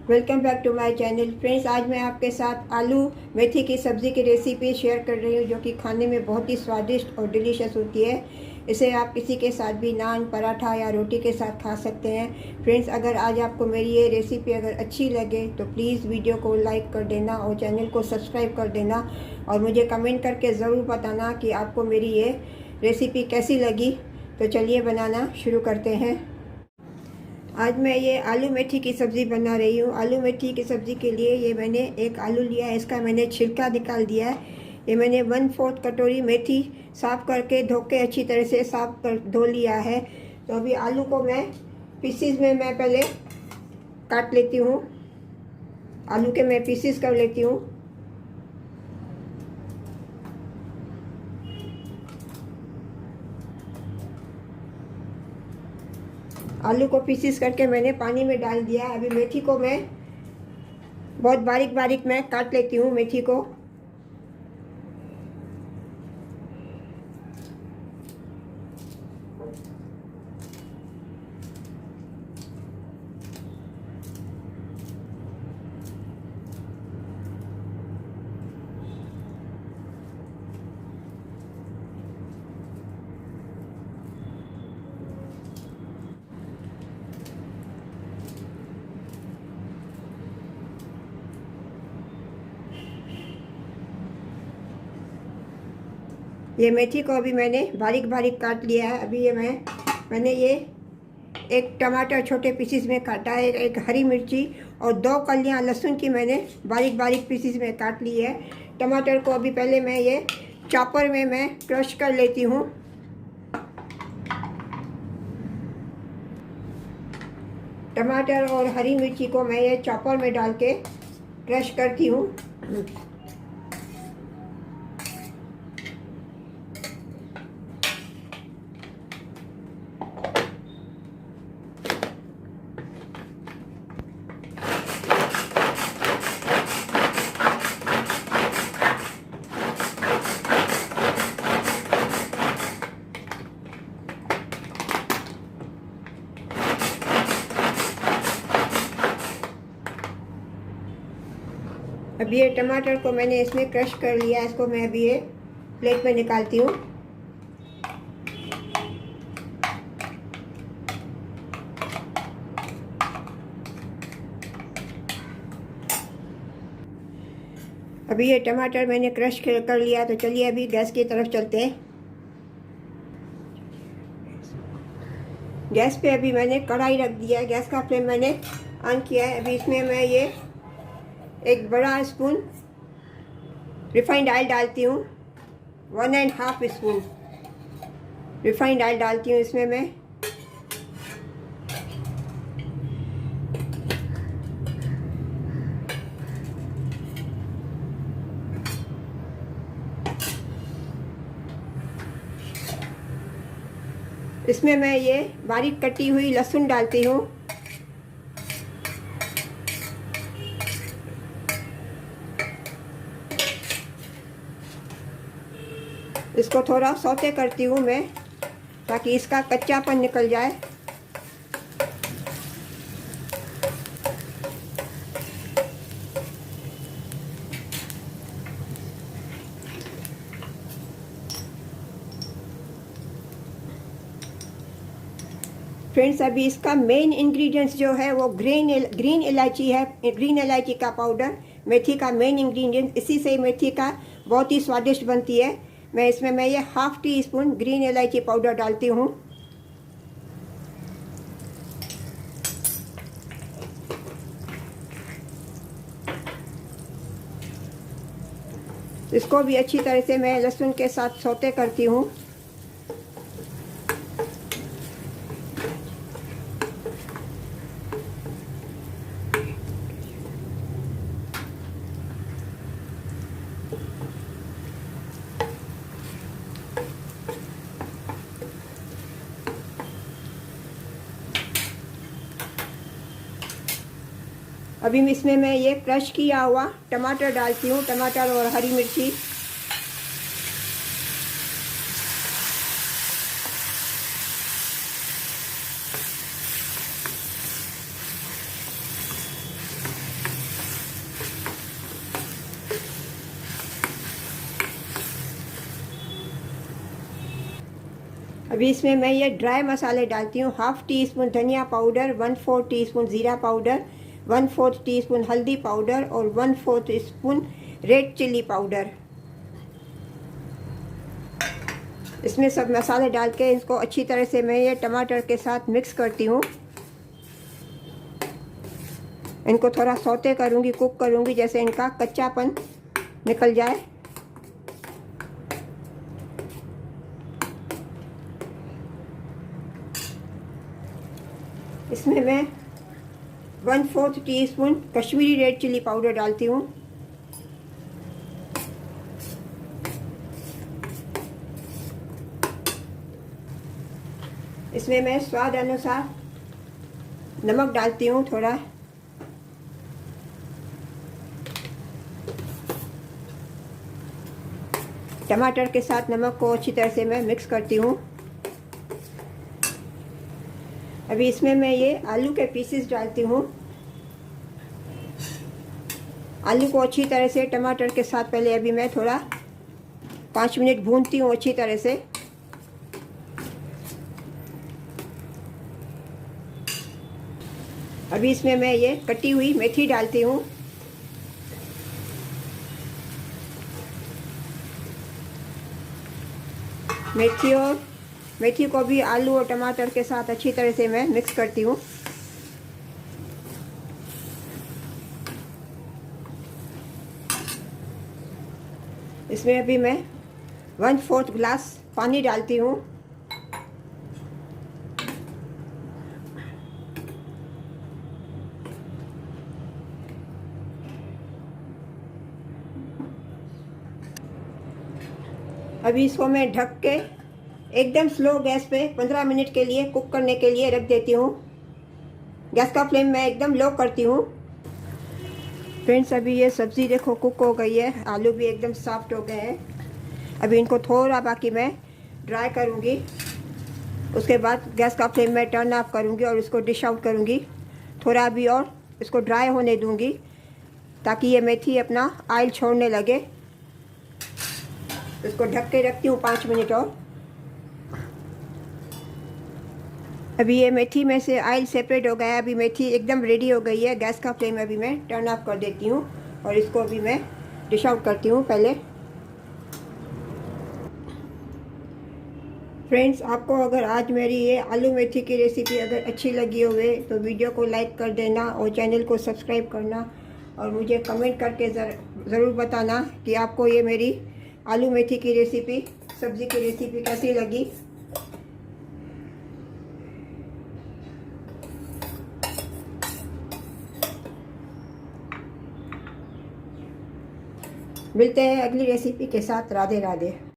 Welcome back to my channel friends. आज मैं आपके साथ आलू मेथी की सब्ज़ी की रेसिपी शेयर कर रही हूँ, जो कि खाने में बहुत ही स्वादिष्ट और डिलीशियस होती है। इसे आप किसी के साथ भी नान, पराठा या रोटी के साथ खा सकते हैं। फ्रेंड्स, अगर आज आपको मेरी ये रेसिपी अगर अच्छी लगे तो प्लीज़ वीडियो को लाइक कर देना और चैनल को सब्सक्राइब कर देना, और मुझे कमेंट करके ज़रूर बताना कि आपको मेरी ये रेसिपी कैसी लगी। तो चलिए बनाना शुरू करते हैं। आज मैं ये आलू मेथी की सब्ज़ी बना रही हूँ। आलू मेथी की सब्ज़ी के लिए ये मैंने एक आलू लिया है, इसका मैंने छिलका निकाल दिया है। ये मैंने 1/4 कटोरी मेथी साफ़ करके धो के अच्छी तरह से साफ़ कर धो लिया है। तो अभी आलू को मैं पीसीज में मैं पहले काट लेती हूँ। आलू के मैं पीसीज कर लेती हूँ। आलू को पीसीस करके मैंने पानी में डाल दिया है। अभी मेथी को मैं बहुत बारीक बारीक मैं काट लेती हूँ मेथी को। ये मेथी को अभी मैंने बारीक बारीक काट लिया है। अभी मैंने ये एक टमाटर छोटे पीसीस में काटा है, एक हरी मिर्ची और 2 कलियां लहसुन की मैंने बारीक बारीक पीसीस में काट ली है। टमाटर को अभी पहले मैं ये चॉपर में मैं क्रश कर लेती हूँ। टमाटर और हरी मिर्ची को मैं ये चॉपर में डाल के क्रश करती हूँ। अभी ये टमाटर को मैंने इसमें क्रश कर लिया। इसको मैं अभी ये प्लेट में निकालती हूँ। अभी ये टमाटर मैंने क्रश कर लिया। तो चलिए अभी गैस की तरफ चलते हैं। गैस पे अभी मैंने कढ़ाई रख दिया है। गैस का फ्लेम मैंने ऑन किया है। अभी इसमें मैं ये एक बड़ा स्पून रिफाइंड ऑयल डालती हूँ। 1.5 स्पून रिफाइंड ऑयल डालती हूँ इसमें मैं। इसमें मैं ये बारीक कटी हुई लहसुन डालती हूँ। इसको थोड़ा सौते करती हूँ मैं, ताकि इसका कच्चापन निकल जाए। फ्रेंड्स, अभी इसका मेन इंग्रेडिएंट्स जो है वो ग्रीन इलायची है। ग्रीन इलायची का पाउडर मेथी का मेन इंग्रेडिएंट। इसी से मेथी का बहुत ही स्वादिष्ट बनती है। मैं ये 1/2 टीस्पून ग्रीन इलायची पाउडर डालती हूँ। इसको भी अच्छी तरह से मैं लहसुन के साथ सौते करती हूँ। अभी इसमें मैं ये क्रश किया हुआ टमाटर डालती हूँ, टमाटर और हरी मिर्ची। अभी इसमें मैं ये ड्राई मसाले डालती हूँ। 1/2 टीस्पून धनिया पाउडर, 1/4 टीस्पून ज़ीरा पाउडर, 1/4 टीस्पून हल्दी पाउडर और 1/4 टीस्पून रेड चिली पाउडर। इसमें सब मसाले डाल के इसको अच्छी तरह से मैं ये टमाटर के साथ मिक्स करती हूँ। इनको थोड़ा सौते करूँगी, कुक करूँगी, जैसे इनका कच्चापन निकल जाए। इसमें मैं 1/4 teaspoon Kashmiri red chilli powder डालती हूँ। इसमें मैं स्वाद अनुसार नमक डालती हूँ थोड़ा। टमाटर के साथ नमक को अच्छी तरह से मैं मिक्स करती हूँ। अभी इसमें मैं ये आलू के पीसेस डालती हूँ। आलू को अच्छी तरह से टमाटर के साथ पहले अभी मैं थोड़ा 5 मिनट भूनती हूँ अच्छी तरह से। अभी इसमें मैं ये कटी हुई मेथी डालती हूँ। मेथी को भी आलू और टमाटर के साथ अच्छी तरह से मैं मिक्स करती हूँ। इसमें अभी मैं 1/4 ग्लास पानी डालती हूँ। अभी इसको मैं ढक के एकदम स्लो गैस पे 15 मिनट के लिए कुक करने के लिए रख देती हूँ। गैस का फ्लेम मैं एकदम लो करती हूँ। फ्रेंड्स, अभी ये सब्ज़ी देखो कुक हो गई है, आलू भी एकदम सॉफ्ट हो गए हैं। अभी इनको थोड़ा बाकी मैं ड्राई करूँगी। उसके बाद गैस का फ्लेम मैं टर्न ऑफ करूँगी और इसको डिश आउट करूँगी। थोड़ा अभी और इसको ड्राई होने दूँगी ताकि ये मेथी अपना ऑयल छोड़ने लगे। इसको ढक के रखती हूँ 5 मिनट और। अभी ये मेथी में से ऑयल सेपरेट हो गया है। अभी मेथी एकदम रेडी हो गई है। गैस का फ्लेम अभी मैं टर्न ऑफ कर देती हूँ और इसको अभी मैं डिश आउट करती हूँ। पहले फ्रेंड्स, आपको अगर आज मेरी ये आलू मेथी की रेसिपी अगर अच्छी लगी होवे तो वीडियो को लाइक कर देना और चैनल को सब्सक्राइब करना और मुझे कमेंट करके ज़रूर बताना कि आपको ये मेरी आलू मेथी की रेसिपी, सब्ज़ी की रेसिपी कैसी लगी। मिलते हैं अगली रेसिपी के साथ। राधे राधे।